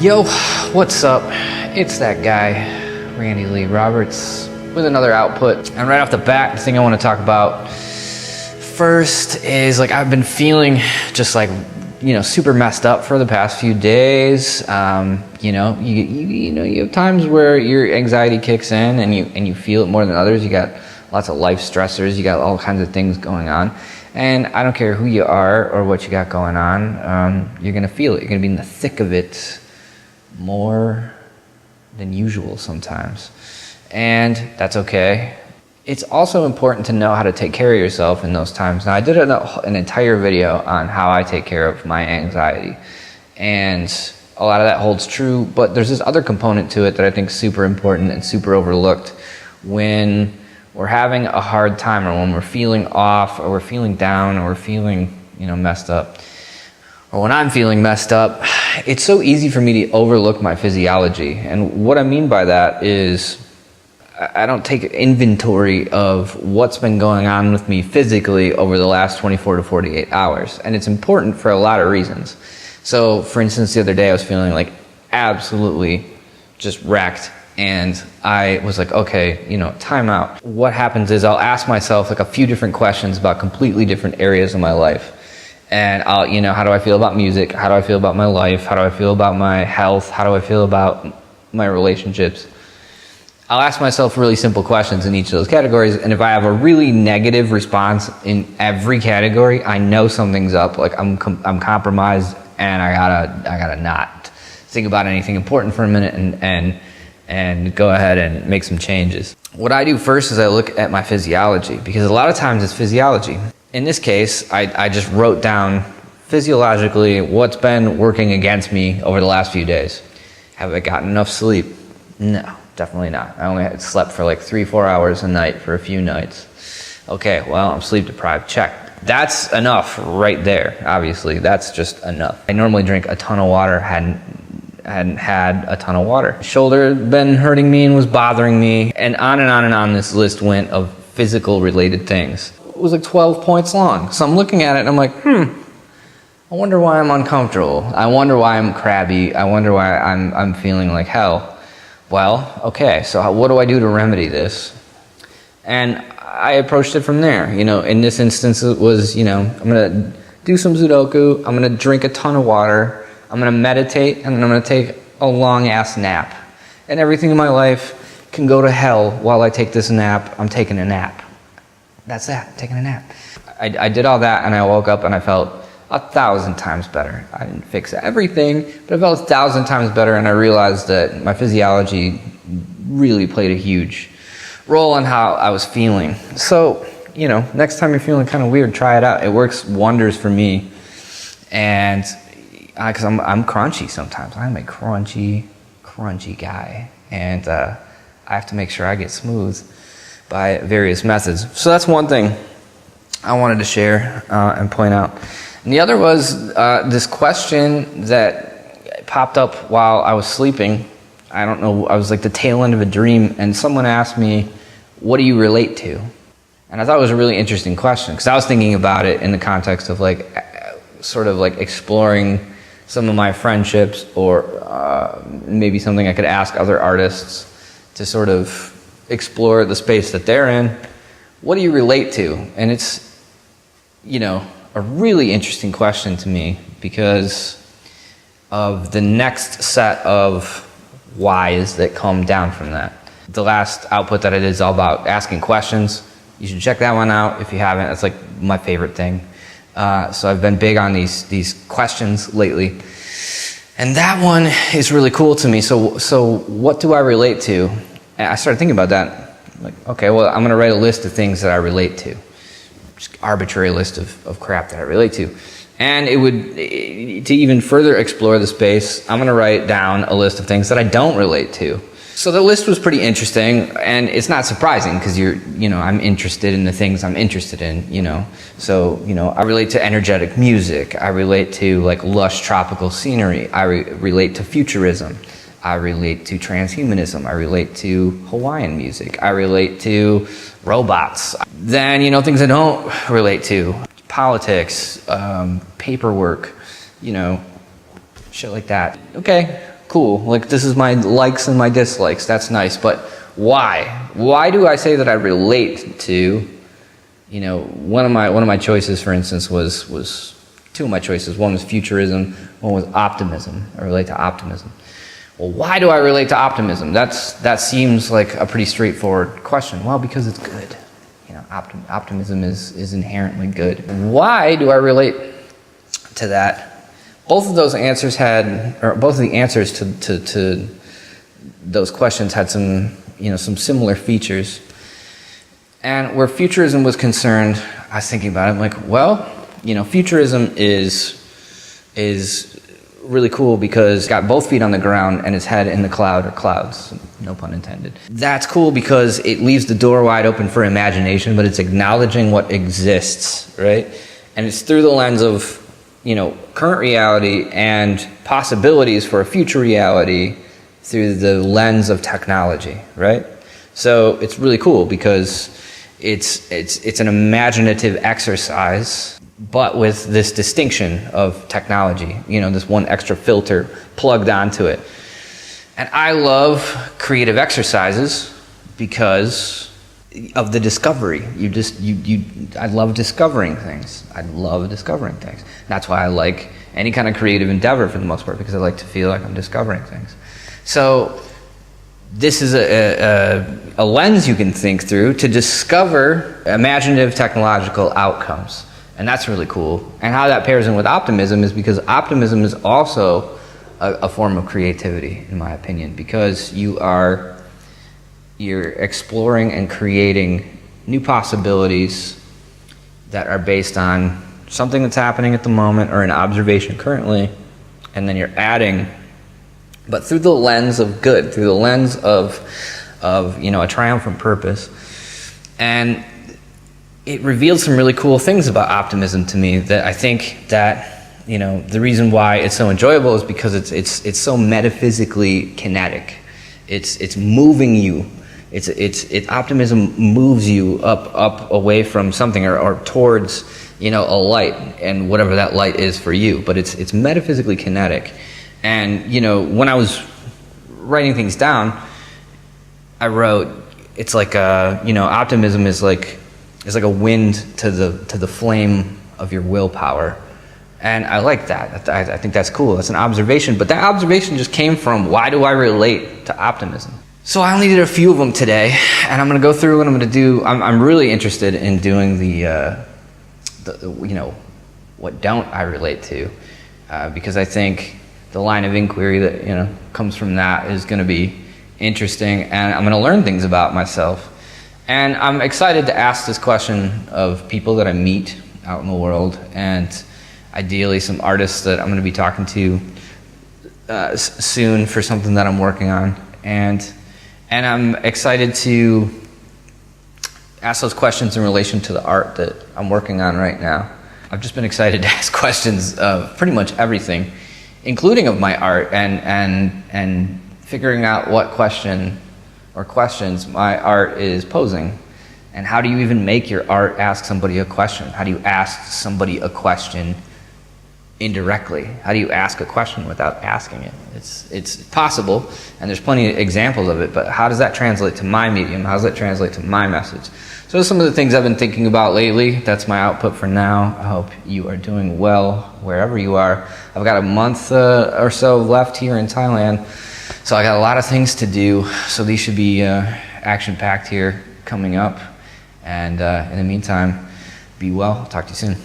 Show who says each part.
Speaker 1: Yo, what's up? It's that guy, Randy Lee Roberts, with another output. And right off the bat, the thing I want to talk about first is I've been feeling just super messed up for the past few days. You have times where your anxiety kicks in and you feel it more than others. You got lots of life stressors. You got all kinds of things going on. And I don't care who you are or what you got going on, you're going to feel it. You're going to be in the thick of it more than usual sometimes. And that's okay. It's also important to know how to take care of yourself in those times. Now, I did an entire video on how I take care of my anxiety. And a lot of that holds true, but there's this other component to it that I think is super important and super overlooked. When we're having a hard time, or when we're feeling off, or we're feeling down, or we're feeling, messed up, or when I'm feeling messed up, it's so easy for me to overlook my physiology. And what I mean by that is I don't take inventory of what's been going on with me physically over the last 24 to 48 hours. And it's important for a lot of reasons. So, for instance, the other day I was feeling absolutely just wrecked. And I was okay, time out. What happens is I'll ask myself a few different questions about completely different areas of my life. And I'll, how do I feel about music? How do I feel about my life? How do I feel about my health? How do I feel about my relationships? I'll ask myself really simple questions in each of those categories. And if I have a really negative response in every category, I know something's up. I'm compromised, and I gotta not think about anything important for a minute and go ahead and make some changes. What I do first is I look at my physiology, because a lot of times it's physiology. In this case, I just wrote down physiologically what's been working against me over the last few days. Have I gotten enough sleep? No, definitely not. I only slept for 3-4 hours a night for a few nights. Okay, well, I'm sleep deprived. Check. That's enough right there, obviously. That's just enough. I normally drink a ton of water, hadn't had a ton of water. Shoulder had been hurting me and was bothering me, and on this list went of physical related things. It was 12 points long. So I'm looking at it and I'm I wonder why I'm uncomfortable. I wonder why I'm crabby. I wonder why I'm feeling like hell. Well, okay, so what do I do to remedy this? And I approached it from there. In this instance, it was, I'm gonna do some Sudoku, I'm gonna drink a ton of water, I'm gonna meditate, and then I'm gonna take a long ass nap. And everything in my life can go to hell while I take this nap. I'm taking a nap. That's that, taking a nap. I did all that, and I woke up and I felt 1,000 times better. I didn't fix everything, but I felt 1,000 times better, and I realized that my physiology really played a huge role in how I was feeling. So, next time you're feeling kind of weird, try it out. It works wonders for me. And because I'm crunchy sometimes. I'm a crunchy guy. And I have to make sure I get smooth by various methods. So that's one thing I wanted to share and point out. And the other was this question that popped up while I was sleeping. I don't know, I was the tail end of a dream, and someone asked me, what do you relate to? And I thought it was a really interesting question, because I was thinking about it in the context of exploring some of my friendships, or maybe something I could ask other artists to sort of explore the space that they're in. What do you relate to? And it's, a really interesting question to me, because of the next set of whys that come down from that. The last output that I did is all about asking questions. You should check that one out if you haven't. It's my favorite thing. So I've been big on these questions lately. And that one is really cool to me. So what do I relate to? And I started thinking about that. Okay, well, I'm going to write a list of things that I relate to. Just arbitrary list of crap that I relate to. And to even further explore the space, I'm going to write down a list of things that I don't relate to. So the list was pretty interesting, and it's not surprising, because I'm interested in the things I'm interested in, So, I relate to energetic music. I relate to lush tropical scenery. I relate to futurism. I relate to transhumanism. I relate to Hawaiian music. I relate to robots. Then, things I don't relate to. Politics, paperwork, shit like that. Okay, cool. Like, this is my likes and my dislikes. That's nice. But why? Why do I say that I relate to, you know, one of my choices, for instance, was two of my choices. One was futurism, one was optimism. I relate to optimism. Well, why do I relate to optimism? That seems like a pretty straightforward question. Well, because it's good. You know, optimism is inherently good. Why do I relate to that? Both of the answers to those questions had some similar features. And where futurism was concerned, I was thinking about it. I'm like, well, you know, futurism is really cool because it's got both feet on the ground and its head in the cloud or clouds, no pun intended. That's cool because it leaves the door wide open for imagination, but it's acknowledging what exists, right? And it's through the lens of, you know, current reality and possibilities for a future reality through the lens of technology, right? So it's really cool because it's an imaginative exercise, but with this distinction of technology, you know, this one extra filter plugged onto it. And I love creative exercises because of the discovery. I love discovering things. That's why I like any kind of creative endeavor for the most part, because I like to feel like I'm discovering things. So this is a lens you can think through to discover imaginative technological outcomes. And that's really cool. And how that pairs in with optimism is because optimism is also a form of creativity, in my opinion, because you're exploring and creating new possibilities that are based on something that's happening at the moment or an observation currently, and then you're adding, but through the lens of good, through the lens of you know, a triumphant purpose. And it revealed some really cool things about optimism to me that I think that, you know, the reason why it's so enjoyable is because it's so metaphysically kinetic. It's moving you. Optimism moves you up away from something or towards, you know, a light, and whatever that light is for you. But it's metaphysically kinetic. And, you know, when I was writing things down, I wrote, it's like optimism is like a wind to the flame of your willpower. And I like that. I think that's cool. That's an observation. But that observation just came from, why do I relate to optimism? So I only did a few of them today, and I'm going to go through what I'm going to do. I'm really interested in doing the you know, what don't I relate to? Because I think the line of inquiry that, you know, comes from that is going to be interesting, and I'm going to learn things about myself. And I'm excited to ask this question of people that I meet out in the world, and ideally some artists that I'm going to be talking to soon for something that I'm working on. And I'm excited to ask those questions in relation to the art that I'm working on right now. I've just been excited to ask questions of pretty much everything, including of my art, and figuring out what question or questions my art is posing. And how do you even make your art ask somebody a question? How do you ask somebody a question indirectly? How do you ask a question without asking it? It's possible, and there's plenty of examples of it, but how does that translate to my medium? How does that translate to my message? So those are some of the things I've been thinking about lately. That's my output for now. I hope you are doing well wherever you are. I've got a month or so left here in Thailand, so I got a lot of things to do, so these should be action-packed here coming up. And in the meantime, be well. Talk to you soon.